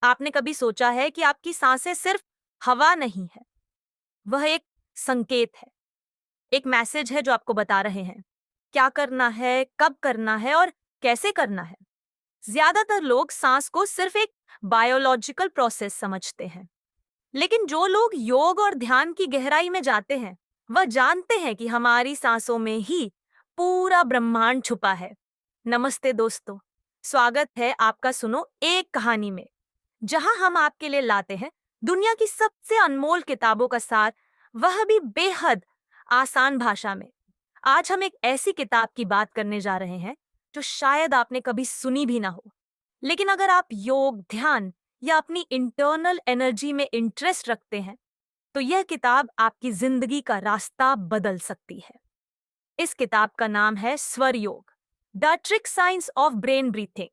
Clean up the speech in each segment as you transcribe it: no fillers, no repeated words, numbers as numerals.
आपने कभी सोचा है कि आपकी सांसें सिर्फ हवा नहीं है, वह एक संकेत है, एक मैसेज है जो आपको बता रहे हैं क्या करना है, कब करना है और कैसे करना है। ज्यादातर लोग सांस को सिर्फ एक बायोलॉजिकल प्रोसेस समझते हैं, लेकिन जो लोग योग और ध्यान की गहराई में जाते हैं, वह जानते हैं कि हमारी सांसों में ही पूरा ब्रह्मांड छुपा है। नमस्ते दोस्तों, स्वागत है आपका सुनो एक कहानी में, जहां हम आपके लिए लाते हैं दुनिया की सबसे अनमोल किताबों का सार, वह भी बेहद आसान भाषा में। आज हम एक ऐसी किताब की बात करने जा रहे हैं जो शायद आपने कभी सुनी भी ना हो, लेकिन अगर आप योग, ध्यान या अपनी इंटरनल एनर्जी में इंटरेस्ट रखते हैं, तो यह किताब आपकी जिंदगी का रास्ता बदल सकती है। इस किताब का नाम है स्वर योग, the trick science of brain breathing,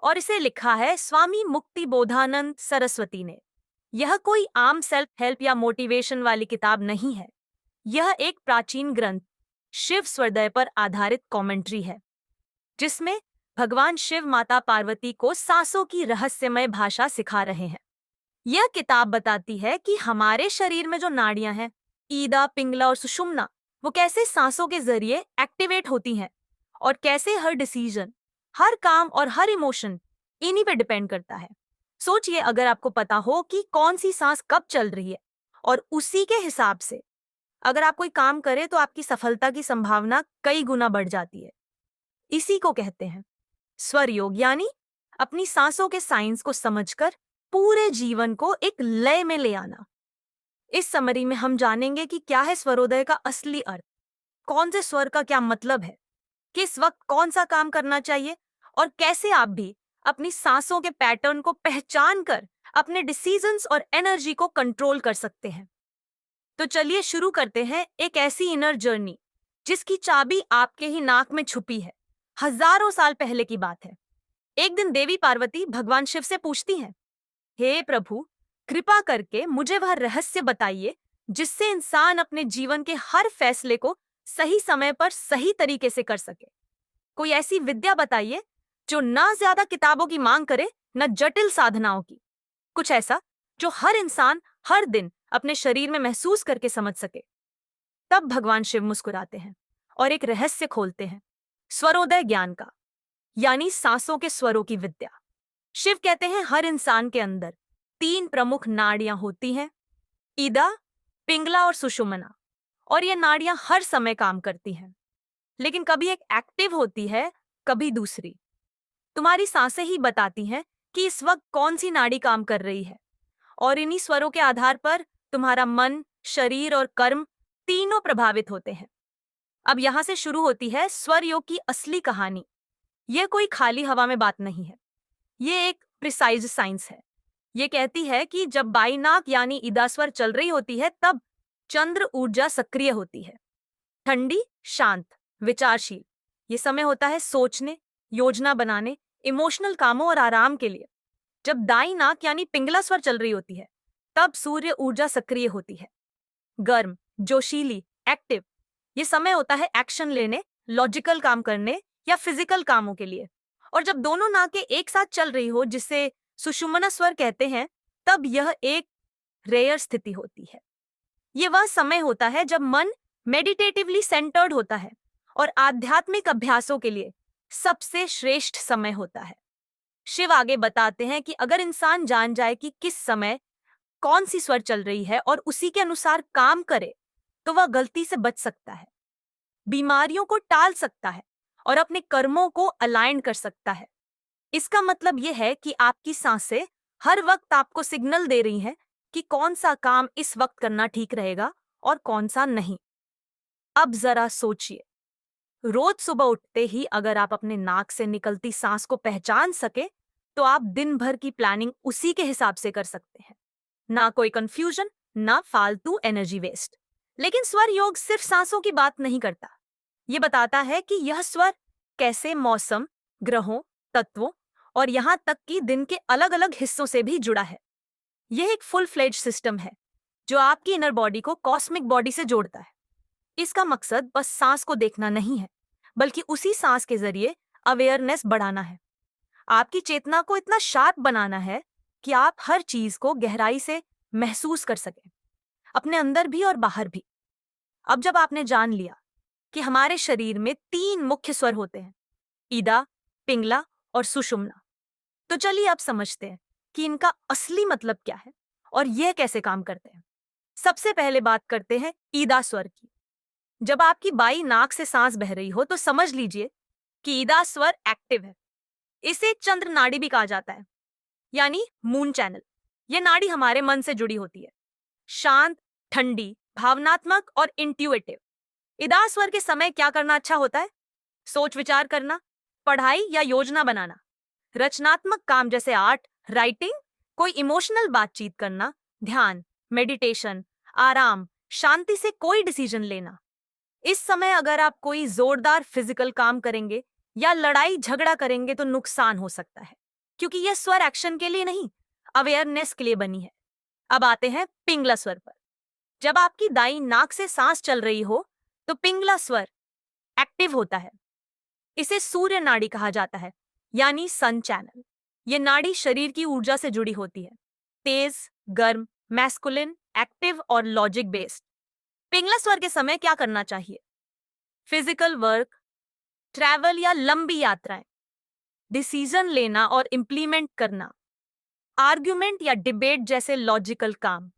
और इसे लिखा है स्वामी मुक्ति बोधानंद सरस्वती ने। यह कोई आम सेल्फ हेल्प या मोटिवेशन वाली किताब नहीं है। यह एक प्राचीन ग्रंथ, शिव स्वरदय पर आधारित कमेंट्री है, जिसमें भगवान शिव माता पार्वती को सांसों की रहस्यमय भाषा सिखा रहे हैं। यह किताब बताती है कि हमारे शरीर में जो नाड़ियां हैं, ईदा, पिंगला और सुषुम्ना, वो कैसे सांसों के जरिए एक्टिवेट होती हैं, और कैसे हर डिसीजन, हर काम और हर इमोशन इन्हीं पे डिपेंड करता है। सोचिए, अगर आपको पता हो कि कौन सी सांस कब चल रही है, और उसी के हिसाब से अगर आप कोई काम करें, तो आपकी सफलता की संभावना कई गुना बढ़ जाती है। इसी को कहते हैं स्वर योग, यानी अपनी सांसों के साइंस को समझकर पूरे जीवन को एक लय में ले आना। इस समरी में हम जानेंगे कि क्या है स्वरोदय का असली अर्थ, कौन से स्वर का क्या मतलब है, किस वक्त कौन सा काम करना चाहिए, और कैसे आप भी अपनी सांसों के पैटर्न को पहचान कर अपने डिसीजंस और एनर्जी को कंट्रोल कर सकते हैं। तो चलिए शुरू करते हैं एक ऐसी इनर जर्नी जिसकी चाबी आपके ही नाक में छुपी है। हजारों साल पहले की बात है। एक दिन देवी पार्वती भगवान शिव से पूछती हैं, हे प्रभु, कृपा करके मुझे वह रहस्य बताइए जिससे इंसान अपने जीवन के हर फैसले को सही समय पर सही तरीके से कर सके। कोई ऐसी विद्या बताइए जो ना ज्यादा किताबों की मांग करे, न जटिल साधनाओं की। कुछ ऐसा जो हर इंसान हर दिन अपने शरीर में महसूस करके समझ सके। तब भगवान शिव मुस्कुराते हैं और एक रहस्य खोलते हैं, स्वरोदय ज्ञान का, यानी सांसों के स्वरों की विद्या। शिव कहते हैं हर इंसान के अंदर 3 प्रमुख नाड़ियां होती हैं, ईदा, पिंगला और सुषुम्ना, और ये नाड़ियां हर समय काम करती हैं, लेकिन कभी एक एक्टिव होती है, कभी दूसरी। तुम्हारी सांसें ही बताती हैं कि इस वक्त कौन सी नाड़ी काम कर रही है, और इन्हीं स्वरों के आधार पर तुम्हारा मन, शरीर और कर्म तीनों प्रभावित होते हैं। अब यहां से शुरू होती है स्वर योग की असली कहानी। यह कोई खाली हवा में बात नहीं है, ये एक प्रिसाइज साइंस है। ये कहती है कि जब बाई नाक यानी ईदा स्वर चल रही होती है, तब चंद्र ऊर्जा सक्रिय होती है, ठंडी, शांत, विचारशील। ये समय होता है सोचने, योजना बनाने, इमोशनल कामों और आराम के लिए। जब दाई नाक यानी पिंगला स्वर चल रही होती है, तब सूर्य ऊर्जा सक्रिय होती है, गर्म, जोशीली, एक्टिव। ये समय होता है एक्शन लेने, लॉजिकल काम करने या फिजिकल कामों के लिए। और जब दोनों नाकें एक साथ चल रही हो, जिसे सुषुम्ना स्वर कहते हैं, तब यह एक रेयर स्थिति होती है। ये वह समय होता है जब मन मेडिटेटिवली सेंटर्ड होता है और आध्यात्मिक अभ्यासों के लिए सबसे श्रेष्ठ समय होता है। शिव आगे बताते हैं कि अगर इंसान जान जाए कि किस समय कौन सी स्वर चल रही है और उसी के अनुसार काम करे, तो वह गलती से बच सकता है, बीमारियों को टाल सकता है और अपने कर्मों को अलाइन कर सकता है। इसका मतलब यह है कि आपकी सांसें हर वक्त आपको सिग्नल दे रही हैं कि कौन सा काम इस वक्त करना ठीक रहेगा और कौन सा नहीं। अब जरा सोचिए, रोज सुबह उठते ही अगर आप अपने नाक से निकलती सांस को पहचान सके, तो आप दिन भर की प्लानिंग उसी के हिसाब से कर सकते हैं। ना कोई कंफ्यूजन, ना फालतू एनर्जी वेस्ट। लेकिन स्वर योग सिर्फ सांसों की बात नहीं करता। ये बताता है कि यह स्वर कैसे मौसम, ग्रहों, तत्वों और यहाँ तक कि दिन के अलग अलग हिस्सों से भी जुड़ा है। यह एक फुल फ्लेज सिस्टम है जो आपकी इनर बॉडी को कॉस्मिक बॉडी से जोड़ता है। इसका मकसद बस सांस को देखना नहीं है, बल्कि उसी सांस के जरिए अवेयरनेस बढ़ाना है, आपकी चेतना को इतना शार्प बनाना है कि आप हर चीज को गहराई से महसूस कर सकें, अपने अंदर भी और बाहर भी। अब जब आपने जान लिया कि हमारे शरीर में 3 मुख्य स्वर होते हैं, ईदा, पिंगला और सुषुम्ना, तो चलिए अब समझते हैं कि इनका असली मतलब क्या है और यह कैसे काम करते हैं। सबसे पहले बात करते हैं ईदा स्वर की। जब आपकी बाई नाक से सांस बह रही हो तो समझ लीजिए कि ईदा स्वर एक्टिव है। इसे चंद्र नाड़ी भी कहा जाता है, यानी मून चैनल। यह नाड़ी हमारे मन से जुड़ी होती है, शांत, ठंडी, भावनात्मक और इंट्यूटिव। ईदा स्वर के समय क्या करना अच्छा होता है? सोच विचार करना, पढ़ाई या योजना बनाना, रचनात्मक काम जैसे आर्ट, राइटिंग, कोई इमोशनल बातचीत करना, ध्यान, मेडिटेशन, आराम, शांति से कोई डिसीजन लेना। इस समय अगर आप कोई जोरदार फिजिकल काम करेंगे या लड़ाई झगड़ा करेंगे तो नुकसान हो सकता है, क्योंकि यह स्वर एक्शन के लिए नहीं, अवेयरनेस के लिए बनी है। अब आते हैं पिंगला स्वर पर। जब आपकी दाई नाक से सांस चल रही हो तो पिंगला स्वर एक्टिव होता है। इसे सूर्य नाड़ी कहा जाता है, यानी सन चैनल। यह नाड़ी शरीर की ऊर्जा से जुड़ी होती है, तेज, गर्म, मैस्कुलिन, एक्टिव और लॉजिक बेस्ड। पिंगला स्वर के समय क्या करना चाहिए? फिजिकल वर्क, ट्रैवल या लंबी यात्राएं, डिसीजन लेना और इंप्लीमेंट करना, आर्ग्यूमेंट या डिबेट जैसे लॉजिकल काम,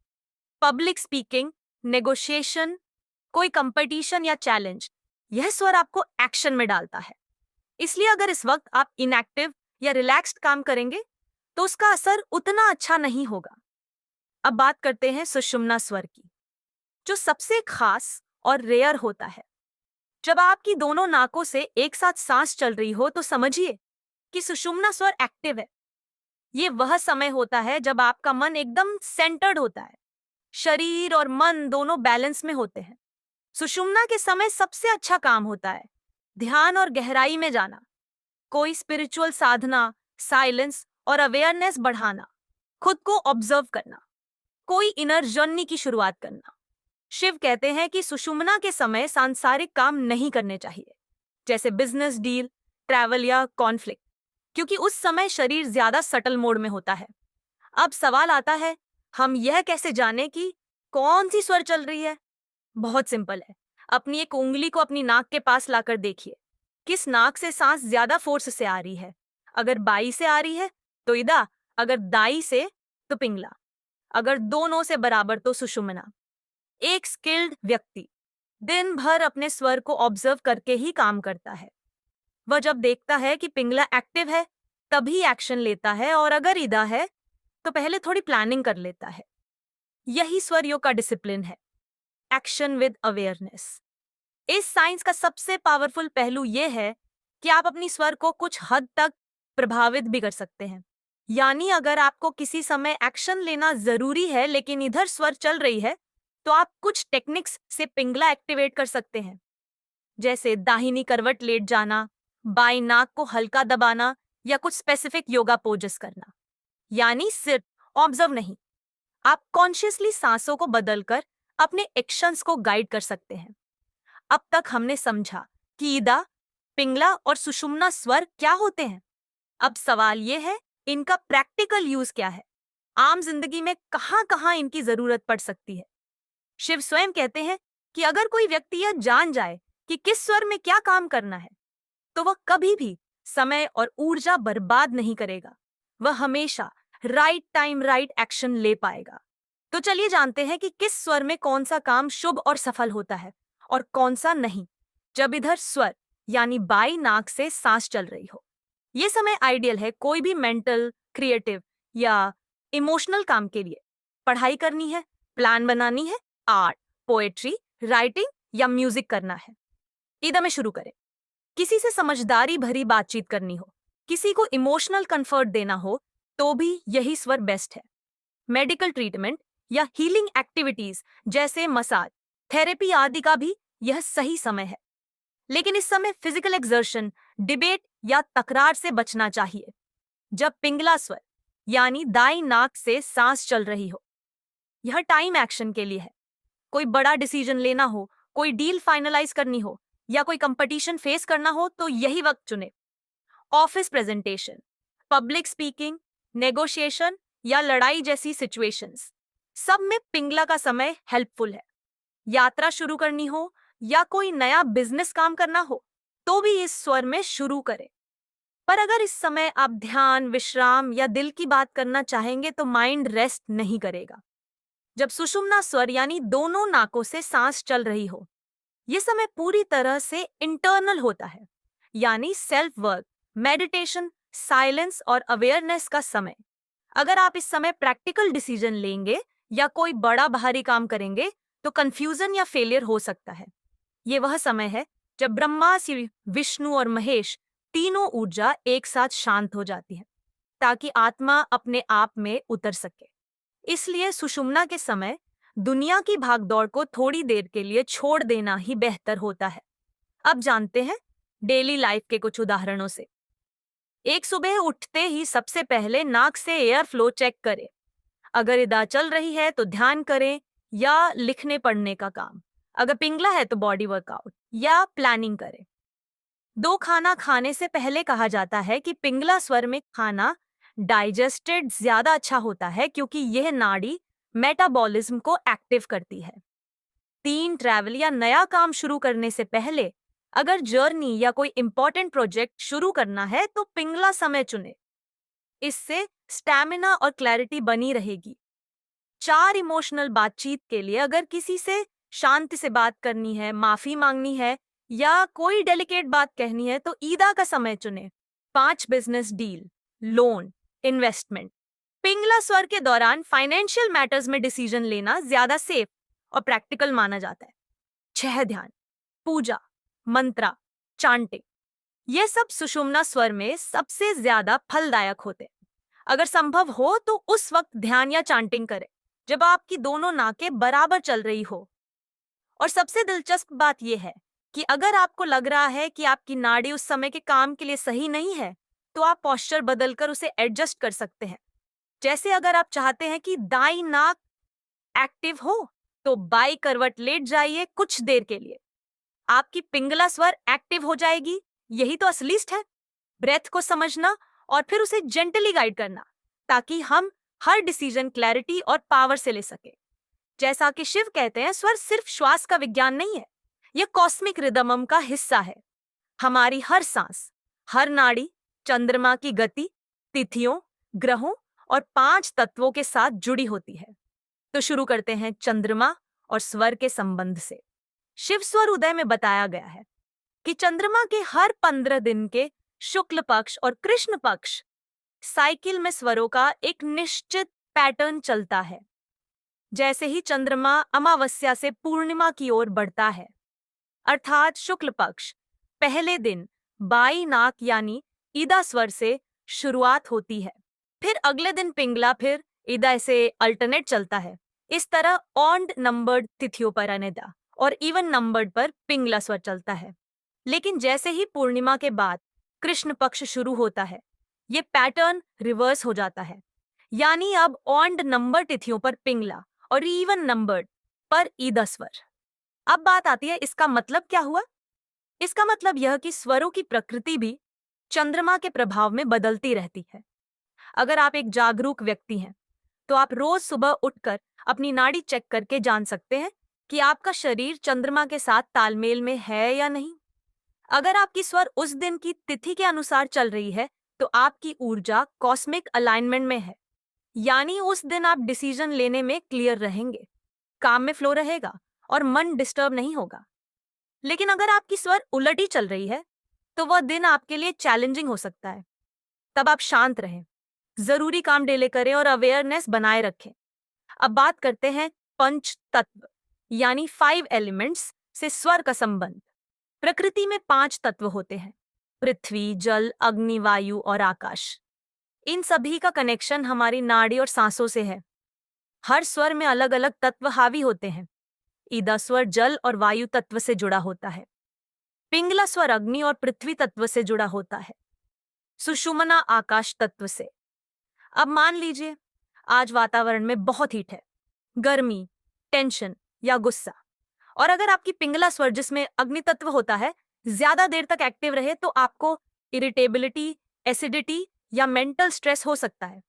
पब्लिक स्पीकिंग, नेगोशिएशन, कोई कंपटीशन या चैलेंज। यह स्वर आपको एक्शन में डालता है। इसलिए अगर इस वक्त आप इनएक्टिव या रिलैक्स्ड काम करेंगे तो उसका असर उतना अच्छा नहीं होगा। अब बात करते हैं सुषुम्ना स्वर की, जो सबसे खास और रेयर होता है। जब आपकी दोनों नाकों से एक साथ सांस चल रही हो तो समझिए कि सुषुम्ना स्वर एक्टिव है। ये वह समय होता है जब आपका मन एकदम सेंटर्ड होता है, शरीर और मन दोनों बैलेंस में होते हैं। सुषुम्ना के समय सबसे अच्छा काम होता है ध्यान और गहराई में जाना, कोई स्पिरिचुअल साधना, साइलेंस और अवेयरनेस बढ़ाना, खुद को ऑब्जर्व करना, कोई इनर जर्नी की शुरुआत करना। शिव कहते हैं कि सुषुम्ना के समय सांसारिक काम नहीं करने चाहिए, जैसे बिजनेस डील, ट्रैवल या कॉन्फ्लिक्ट, क्योंकि उस समय शरीर ज्यादा सटल मोड में होता है। अब सवाल आता है, हम यह कैसे जाने कि कौन सी स्वर चल रही है? बहुत सिंपल है। अपनी एक उंगली को अपनी नाक के पास लाकर देखिए, किस नाक से सांस ज्यादा फोर्स से आ रही है। अगर बाई से आ रही है तो ईदा, अगर दाई से तो पिंगला, अगर दोनों से बराबर तो सुषुम्ना। एक स्किल्ड व्यक्ति दिन भर अपने स्वर को ऑब्जर्व करके ही काम करता है। वह जब देखता है कि पिंगला एक्टिव है तभी एक्शन लेता है, और अगर ईदा है तो पहले थोड़ी प्लानिंग कर लेता है। यही स्वर योग का डिसिप्लिन है, एक्शन विद अवेयरनेस। इस साइंस का सबसे पावरफुल पहलू यह है कि आप अपनी स्वर को कुछ हद तक प्रभावित भी कर सकते हैं। यानी अगर आपको किसी समय एक्शन लेना जरूरी है लेकिन इधर स्वर चल रही है तो आप कुछ टेक्निक्स से पिंगला एक्टिवेट कर सकते हैं, जैसे दाहिनी करवट लेट जाना, बाई नाक को हल्का दबाना या कुछ स्पेसिफिक योगा पोजेस करना। यानी सिर्फ ऑब्जर्व नहीं, आप कॉन्शियसली सांसों को बदलकर अपने एक्शंस को गाइड कर सकते हैं। अब तक हमने समझा कि ईदा, पिंगला और सुषुम्ना स्वर क्या होते हैं। अब सवाल यह है, इनका प्रैक्टिकल यूज क्या है? आम जिंदगी में कहां-कहां इनकी जरूरत पड़ सकती है? शिव स्वयं कहते हैं कि अगर कोई व्यक्ति यह जान जाए कि किस स्वर में क्या काम करना है तो वह कभी भी समय और ऊर्जा बर्बाद नहीं करेगा। वह हमेशा राइट टाइम राइट एक्शन ले पाएगा। तो चलिए जानते हैं कि किस स्वर में कौन सा काम शुभ और सफल होता है और कौन सा नहीं। जब इधर स्वर यानी बाई नाक से सांस चल रही हो, यह समय आइडियल है कोई भी मेंटल, क्रिएटिव या इमोशनल काम के लिए। पढ़ाई करनी है, प्लान बनानी है, आर्ट, पोएट्री, राइटिंग या म्यूजिक करना है। ईदा में शुरू करें। किसी से समझदारी भरी बातचीत करनी हो, किसी को इमोशनल कंफर्ट देना हो तो भी यही स्वर बेस्ट है। मेडिकल ट्रीटमेंट या हीलिंग एक्टिविटीज जैसे मसाज, थेरेपी आदि का भी यह सही समय है। लेकिन इस समय फिजिकल एक्सर्शन, डिबेट या तकरार से बचना चाहिए। जब पिंगला स्वर यानी दाई नाक से सांस चल रही हो, यह टाइम एक्शन के लिए है। कोई बड़ा डिसीजन लेना हो, कोई डील फाइनलाइज करनी हो या कोई कंपटीशन फेस करना हो तो यही वक्त चुने। Office presentation, public speaking, negotiation या लड़ाई जैसी सिचुएशंस, सब में पिंगला का समय हेल्पफुल है। यात्रा शुरू करनी हो या कोई नया बिजनेस काम करना हो तो भी इस स्वर में शुरू करें। पर अगर इस समय आप ध्यान, विश्राम या दिल की बात करना चाहेंगे तो माइंड रेस्ट नहीं करेगा। जब सुषुम्ना स्वर यानी दोनों नाकों से सांस चल रही हो, यह समय पूरी तरह से इंटरनल होता है, यानी सेल्फ वर्क, मेडिटेशन, साइलेंस और अवेयरनेस का समय। अगर आप इस समय प्रैक्टिकल डिसीजन लेंगे या कोई बड़ा बाहरी काम करेंगे तो कंफ्यूजन या फेलियर हो सकता है। ये वह समय है जब ब्रह्मा, शिव, विष्णु और महेश तीनों ऊर्जा एक साथ शांत हो जाती है ताकि आत्मा अपने आप में उतर सके। इसलिए सुषुम्ना के समय दुनिया की भागदौड़ को थोड़ी देर के लिए छोड़ देना ही बेहतर होता है। अब जानते हैं डेली लाइफ के कुछ उदाहरणों से। एक सुबह उठते ही सबसे पहले नाक से एयर फ्लो चेक करें। अगर इदा चल रही है तो ध्यान करें या लिखने पढ़ने का काम। अगर पिंगला है तो बॉडी वर्कआउट या प्लानिंग करें। 2 खाना खाने से पहले कहा जाता है कि पिंगला स्वर में खाना डाइजेस्टेड ज्यादा अच्छा होता है क्योंकि यह नाड़ी मेटाबॉलिज्म को एक्टिव करती है। 3 ट्रैवल या नया काम शुरू करने से पहले अगर जर्नी या कोई इंपॉर्टेंट प्रोजेक्ट शुरू करना है तो पिंगला समय चुने। इससे स्टैमिना और क्लैरिटी बनी रहेगी। 4 इमोशनल बातचीत के लिए अगर किसी से शांति से बात करनी है, माफी मांगनी है या कोई डेलिकेट बात कहनी है तो ईदा का समय चुने। 5 बिजनेस डील, लोन, इन्वेस्टमेंट। पिंगला स्वर के दौरान फाइनेंशियल मैटर्स में डिसीजन लेना ज्यादा सेफ और प्रैक्टिकल माना जाता है। 6 ध्यान, पूजा, मंत्रा, चांटिंग, ये सब सुषुम्ना स्वर में सबसे ज्यादा फलदायक होते हैं। अगर संभव हो तो उस वक्त ध्यान या चांटिंग करें जब आपकी दोनों नाकें बराबर चल रही हो। और सबसे दिलचस्प बात यह है कि अगर आपको लग रहा है कि आपकी नाड़ी उस समय के काम के लिए सही नहीं है तो आप पोस्चर बदलकर उसे एडजस्ट कर सकते हैं। जैसे अगर आप चाहते हैं कि दाई नाक एक्टिव हो तो बाई करवट लेट जाइए कुछ देर के लिए, आपकी पिंगला स्वर एक्टिव हो जाएगी। यही तो असलीस्ट है, ब्रेथ को समझना और फिर उसे जेंटली गाइड करना ताकि हम हर डिसीजन क्लैरिटी और पावर से ले सके। जैसा कि शिव कहते हैं, स्वर सिर्फ श्वास का विज्ञान नहीं है, यह कॉस्मिक रिदमम का हिस्सा है। हमारी हर सांस, हर नाड़ी चंद्रमा की गति, तिथियों, ग्रहों और 5 तत्वों के साथ जुड़ी होती है। तो शुरू करते हैं चंद्रमा और स्वर के संबंध से। शिव स्वर उदय में बताया गया है कि चंद्रमा के हर 15 दिन के शुक्ल पक्ष और कृष्ण पक्ष साइकिल में स्वरों का एक निश्चित पैटर्न चलता है। जैसे ही चंद्रमा अमावस्या से पूर्णिमा की ओर बढ़ता है, अर्थात शुक्ल पक्ष पहले दिन बाई नाक यानी ईदा स्वर से शुरुआत होती है, फिर अगले दिन पिंगला, फिर ईदा से अल्टरनेट चलता है। इस तरह ऑड नंबर्ड तिथियों पर अनिदा और इवन नंबर्ड पर पिंगला स्वर चलता है। लेकिन जैसे ही पूर्णिमा के बाद कृष्ण पक्ष शुरू होता है, ये पैटर्न रिवर्स हो जाता है, यानी अब ऑड नंबर तिथियों पर पिंगला और इवन नंबर्ड पर ईदा स्वर। अब बात आती है, इसका मतलब क्या हुआ? इसका मतलब यह कि स्वरों की प्रकृति भी चंद्रमा के प्रभाव में बदलती रहती है। अगर आप एक जागरूक व्यक्ति हैं तो आप रोज सुबह उठकर अपनी नाड़ी चेक करके जान सकते हैं कि आपका शरीर चंद्रमा के साथ तालमेल में है या नहीं। अगर आपकी स्वर उस दिन की तिथि के अनुसार चल रही है तो आपकी ऊर्जा कॉस्मिक अलाइनमेंट में है, यानी उस दिन आप डिसीजन लेने में क्लियर रहेंगे, काम में फ्लो रहेगा और मन डिस्टर्ब नहीं होगा। लेकिन अगर आपकी स्वर उलटी चल रही है तो वह दिन आपके लिए चैलेंजिंग हो सकता है। तब आप शांत रहें, जरूरी काम डिले करें और अवेयरनेस बनाए रखें। अब बात करते हैं पंच तत्व यानी 5 एलिमेंट्स से स्वर का संबंध। प्रकृति में 5 तत्व होते हैं, पृथ्वी, जल, अग्नि, वायु और आकाश। इन सभी का कनेक्शन हमारी नाड़ी और सांसों से है। हर स्वर में अलग अलग तत्व हावी होते हैं। ईदा स्वर जल और वायु तत्व से जुड़ा होता है। पिंगला स्वर अग्नि और पृथ्वी तत्व से जुड़ा होता है। सुषुम्ना आकाश तत्व से। अब मान लीजिए आज वातावरण में बहुत हीट है, गर्मी, टेंशन या गुस्सा, और अगर आपकी पिंगला स्वर जिसमें अग्नि तत्व होता है ज्यादा देर तक एक्टिव रहे तो आपको इरिटेबिलिटी, एसिडिटी या मेंटल स्ट्रेस हो सकता है।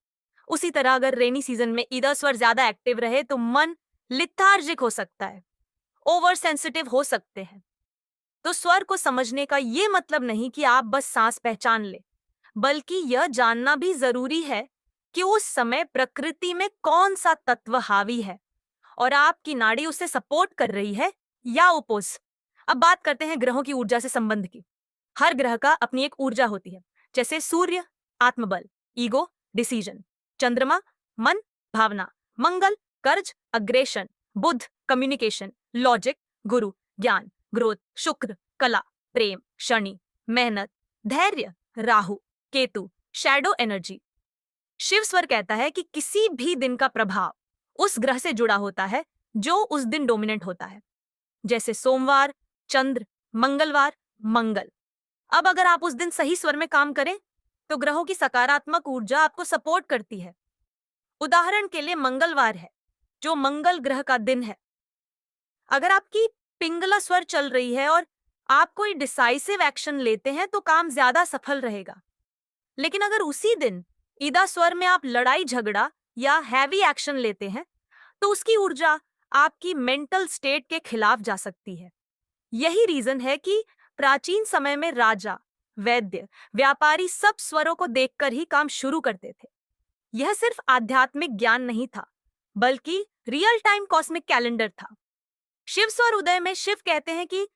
उसी तरह अगर रेनी सीजन में ईदा स्वर ज्यादा एक्टिव रहे तो मन लिथार्जिक हो सकता है, ओवर सेंसिटिव हो सकते हैं। तो स्वर को समझने का ये मतलब नहीं कि आप बस सांस पहचान ले, बल्कि यह जानना भी जरूरी है कि उस समय प्रकृति में कौन सा तत्व हावी है और आपकी नाड़ी उसे सपोर्ट कर रही है या ओपोज। अब बात करते हैं ग्रहों की ऊर्जा से संबंध की। हर ग्रह का अपनी एक ऊर्जा होती है, जैसे सूर्य आत्मबल, ईगो, डिसीजन, चंद्रमा मन, भावना, मंगल कर्ज, अग्रेशन, बुध कम्युनिकेशन, लॉजिक, गुरु ज्ञान, ग्रोथ, शुक्र कला, प्रेम, शनि मेहनत, धैर्य, राहु केतु शैडो एनर्जी। शिव स्वर कहता है कि किसी भी दिन का प्रभाव उस ग्रह से जुड़ा होता है जो उस दिन डोमिनेंट होता है, जैसे सोमवार चंद्र, मंगलवार मंगल। अब अगर आप उस दिन सही स्वर में काम करें तो ग्रहों की सकारात्मक ऊर्जा आपको सपोर्ट करती है। उदाहरण के लिए मंगलवार है जो मंगल ग्रह का दिन है। अगर आपकी पिंगला स्वर चल रही है और आप कोई डिसाइसिव एक्शन लेते हैं तो काम ज्यादा सफल रहेगा। लेकिन अगर उसी दिन ईदा स्वर में आप लड़ाई झगड़ा या हैवी एक्शन लेते हैं तो उसकी ऊर्जा आपकी मेंटल स्टेट के खिलाफ जा सकती है। यही रीजन है कि प्राचीन समय में राजा, वैद्य, व्यापारी सब स्वरों को देखकर ही काम शुरू करते थे। यह सिर्फ आध्यात्मिक ज्ञान नहीं था, बल्कि रियल टाइम कॉस्मिक कैलेंडर था। शिव स्वर उदय में शिव कहते हैं कि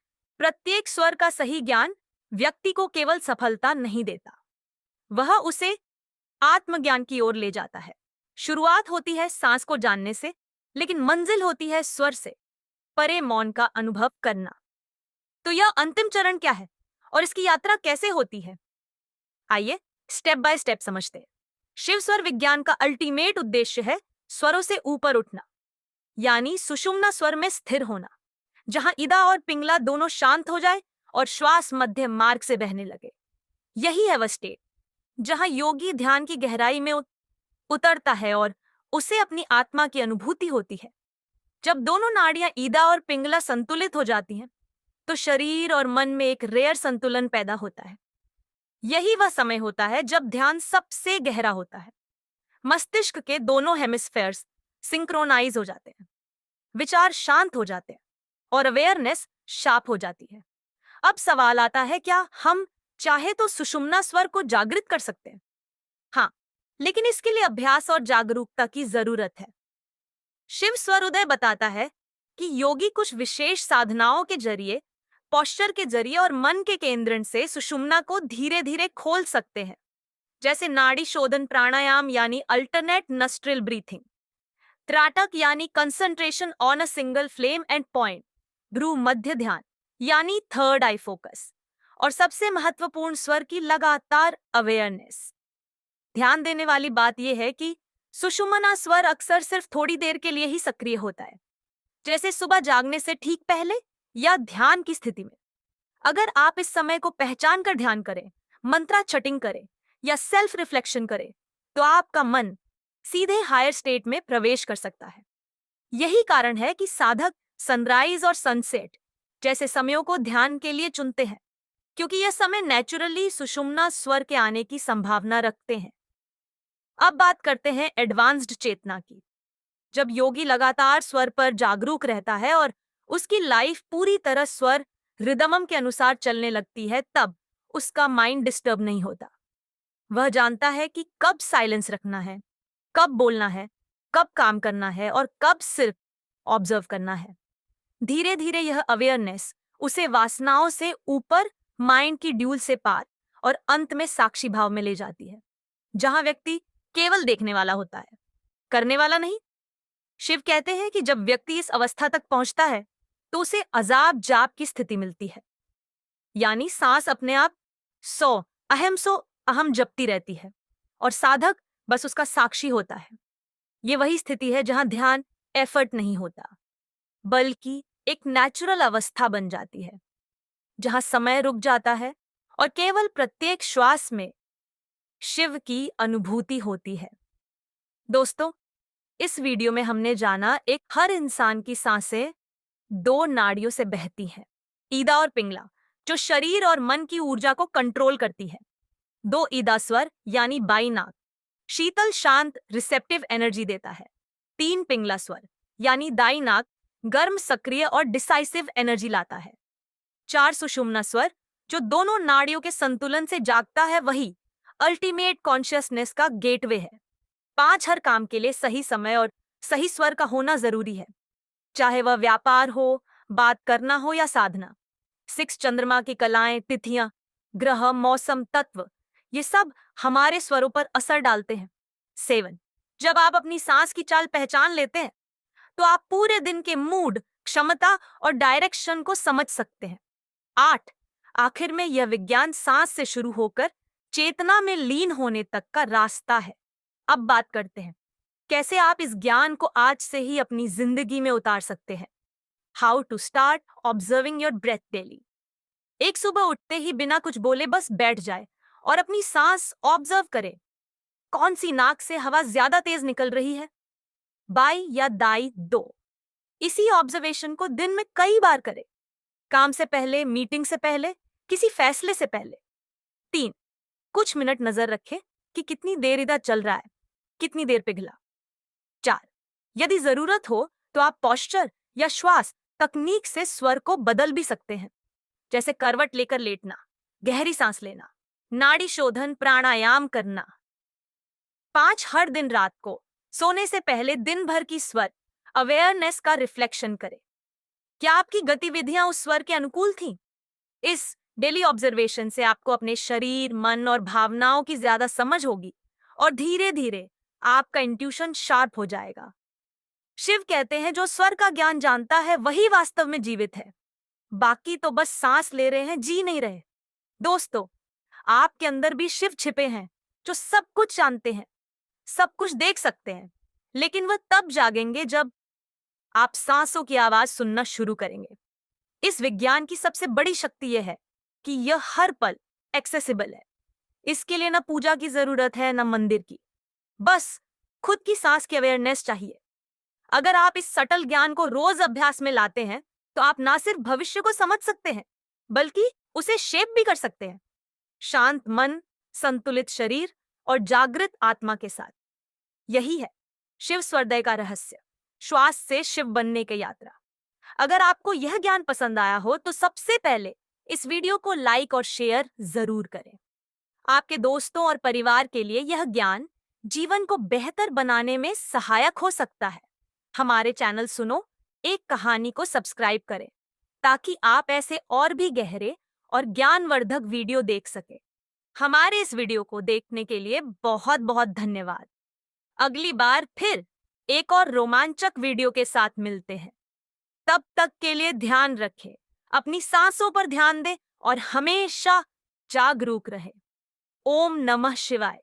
प्रत्येक स्वर का सही ज्ञान व्यक्ति को केवल सफलता नहीं देता, वह उसे आत्मज्ञान की ओर ले जाता है। शुरुआत होती है सांस को जानने से, लेकिन मंजिल होती है स्वर से परे मौन का अनुभव करना। तो यह अंतिम चरण क्या है और इसकी यात्रा कैसे होती है? आइए स्टेप बाय स्टेप समझते हैं। शिव स्वर विज्ञान का अल्टीमेट उद्देश्य है स्वरों से ऊपर उठना, यानी सुषुम्ना स्वर में स्थिर होना, जहां ईदा और पिंगला दोनों शांत हो जाए और श्वास मध्य मार्ग से बहने लगे। यही है वह स्टेट जहां योगी ध्यान की गहराई में उतरता है और उसे अपनी आत्मा की अनुभूति होती है। जब दोनों नाड़ियां ईदा और पिंगला संतुलित हो जाती हैं तो शरीर और मन में एक रेयर संतुलन पैदा होता है। यही वह समय होता है जब ध्यान सबसे गहरा होता है। मस्तिष्क के दोनों हेमिस्फेयर्स सिंक्रोनाइज हो जाते हैं, विचार शांत हो जाते हैं और अवेयरनेस शार्प हो जाती है। अब सवाल आता है, क्या हम चाहे तो सुषुम्ना स्वर को जागृत कर सकते हैं? हाँ, लेकिन इसके लिए अभ्यास और जागरूकता की जरूरत है। शिव स्वर उदय बताता है कि योगी कुछ विशेष साधनाओं के जरिए, पोस्चर के जरिए और मन के केंद्रण से सुषुम्ना को धीरे धीरे खोल सकते हैं, जैसे नाड़ी शोधन प्राणायाम यानी अल्टरनेट नस्ट्रिल ब्रीथिंग, त्राटक यानी concentration on a single flame and point, भ्रू मध्य ध्यान यानी थर्ड आई फोकस, और सबसे महत्वपूर्ण स्वर की लगातार अवेयरनेस। ध्यान देने वाली बात यह है कि सुषुम्ना स्वर अक्सर सिर्फ थोड़ी देर के लिए ही सक्रिय होता है, जैसे सुबह जागने से ठीक पहले या ध्यान की स्थिति में। अगर आप इस समय को पहचान कर ध्यान करें, मंत्रा चटिंग करें या सेल्फ रिफ्लेक्शन करें तो आपका मन सीधे हायर स्टेट में प्रवेश कर सकता है। यही कारण है कि साधक सनराइज और सनसेट जैसे समयों को ध्यान के लिए चुनते हैं, क्योंकि यह समय नेचुरली सुषुम्ना स्वर के आने की संभावना रखते हैं। अब बात करते हैं एडवांस्ड चेतना की। जब योगी लगातार स्वर पर जागरूक रहता है और उसकी लाइफ पूरी तरह स्वर रिदमम के अनुसार चलने लगती है, तब उसका माइंड डिस्टर्ब नहीं होता। वह जानता है कि कब साइलेंस रखना है, कब बोलना है, कब काम करना है और कब सिर्फ ऑब्जर्व करना है। धीरे धीरे यह अवेयरनेस उसे वासनाओं से ऊपर, माइंड की ड्यूल से पार और अंत में साक्षी भाव में ले जाती है, जहां व्यक्ति केवल देखने वाला होता है, करने वाला नहीं। शिव कहते हैं कि जब व्यक्ति इस अवस्था तक पहुंचता है तो उसे अजाब जाप की स्थिति मिलती है, यानी सांस अपने आप सो अहम जपती रहती है और साधक बस उसका साक्षी होता है। ये वही स्थिति है जहां ध्यान एफर्ट नहीं होता, बल्कि एक नेचुरल अवस्था बन जाती है, जहां समय रुक जाता है और केवल प्रत्येक श्वास में शिव की अनुभूति होती है। दोस्तों, इस वीडियो में हमने जाना एक हर इंसान की सांसें दो नाड़ियों से बहती हैं, ईदा और पिंगला, जो शरीर और मन की ऊर्जा को कंट्रोल करती है। दो ईदा स्वर यानी बाई नाक शीतल शांत रिसेप्टिव एनर्जी देता है। 3 पिंगला स्वर यानी दाई नाक गर्म सक्रिय और डिसाइसिव एनर्जी लाता है। 4 सुषुम्ना स्वर जो दोनों नाड़ियों के संतुलन से जागता है, वही अल्टीमेट कॉन्शियसनेस का गेटवे है। 5 हर काम के लिए सही समय और सही स्वर का होना जरूरी है, चाहे वह व्यापार हो, बात करना हो या साधना। 6 चंद्रमा की कलाएं, तिथियां, ग्रह, मौसम, तत्व, ये सब हमारे स्वरों पर असर डालते हैं। 7 जब आप अपनी सांस की चाल पहचान लेते हैं तो आप पूरे दिन के मूड, क्षमता और डायरेक्शन को समझ सकते हैं। 8 आखिर में यह विज्ञान सांस से शुरू होकर चेतना में लीन होने तक का रास्ता है। अब बात करते हैं कैसे आप इस ज्ञान को आज से ही अपनी जिंदगी में उतार सकते हैं। How to start observing your breath daily. एक सुबह उठते ही बिना कुछ बोले बस बैठ जाए और अपनी सांस ऑब्जर्व करें। कौन सी नाक से हवा ज्यादा तेज निकल रही है, बाई या दाई दो। इसी ऑब्जर्वेशन को दिन में कई बार करें, काम से पहले, मीटिंग से पहले, किसी फैसले से पहले। 3 कुछ मिनट नजर रखें कि कितनी देर इधर चल रहा है, कितनी देर पिघला। 4 यदि जरूरत हो तो आप पोस्चर या श्वास तकनीक से स्वर को बदल भी सकते हैं, जैसे करवट लेकर लेटना, गहरी सांस लेना, नाड़ी शोधन प्राणायाम करना। 5 हर दिन रात को सोने से पहले दिन भर की स्वर अवेयरनेस का रिफ्लेक्शन करें। क्या आपकी गतिविधियां उस स्वर के अनुकूल थीं? इस डेली ऑब्जर्वेशन से आपको अपने शरीर, मन और भावनाओं की ज्यादा समझ होगी और धीरे धीरे आपका इंट्यूशन शार्प हो जाएगा। शिव कहते हैं जो स्वर का ज्ञान जानता है वही वास्तव में जीवित है, बाकी तो बस सांस ले रहे हैं, जी नहीं रहे। दोस्तों, आपके अंदर भी शिव छिपे हैं जो सब कुछ जानते हैं, सब कुछ देख सकते हैं, लेकिन वह तब जागेंगे जब आप सांसों की आवाज सुनना शुरू करेंगे। इस विज्ञान की सबसे बड़ी शक्ति यह है कि यह हर पल एक्सेसिबल है। इसके लिए न पूजा की जरूरत है, न मंदिर की, बस खुद की सांस की अवेयरनेस चाहिए। अगर आप इस सटल ज्ञान को रोज अभ्यास में लाते हैं तो आप ना सिर्फ भविष्य को समझ सकते हैं बल्कि उसे शेप भी कर सकते हैं, शांत मन, संतुलित शरीर और जागृत आत्मा के साथ। यही है शिव स्वरदय का रहस्य, श्वास से शिव बनने की यात्रा। अगर आपको यह ज्ञान पसंद आया हो तो सबसे पहले इस वीडियो को लाइक और शेयर जरूर करें। आपके दोस्तों और परिवार के लिए यह ज्ञान जीवन को बेहतर बनाने में सहायक हो सकता है। हमारे चैनल सुनो एक कहानी को सब्सक्राइब करें ताकि आप ऐसे और भी गहरे और ज्ञानवर्धक वीडियो देख सके। हमारे इस वीडियो को देखने के लिए बहुत बहुत धन्यवाद। अगली बार फिर एक और रोमांचक वीडियो के साथ मिलते हैं। तब तक के लिए ध्यान रखें, अपनी सांसों पर ध्यान दें और हमेशा जागरूक रहें। ओम नमः शिवाय।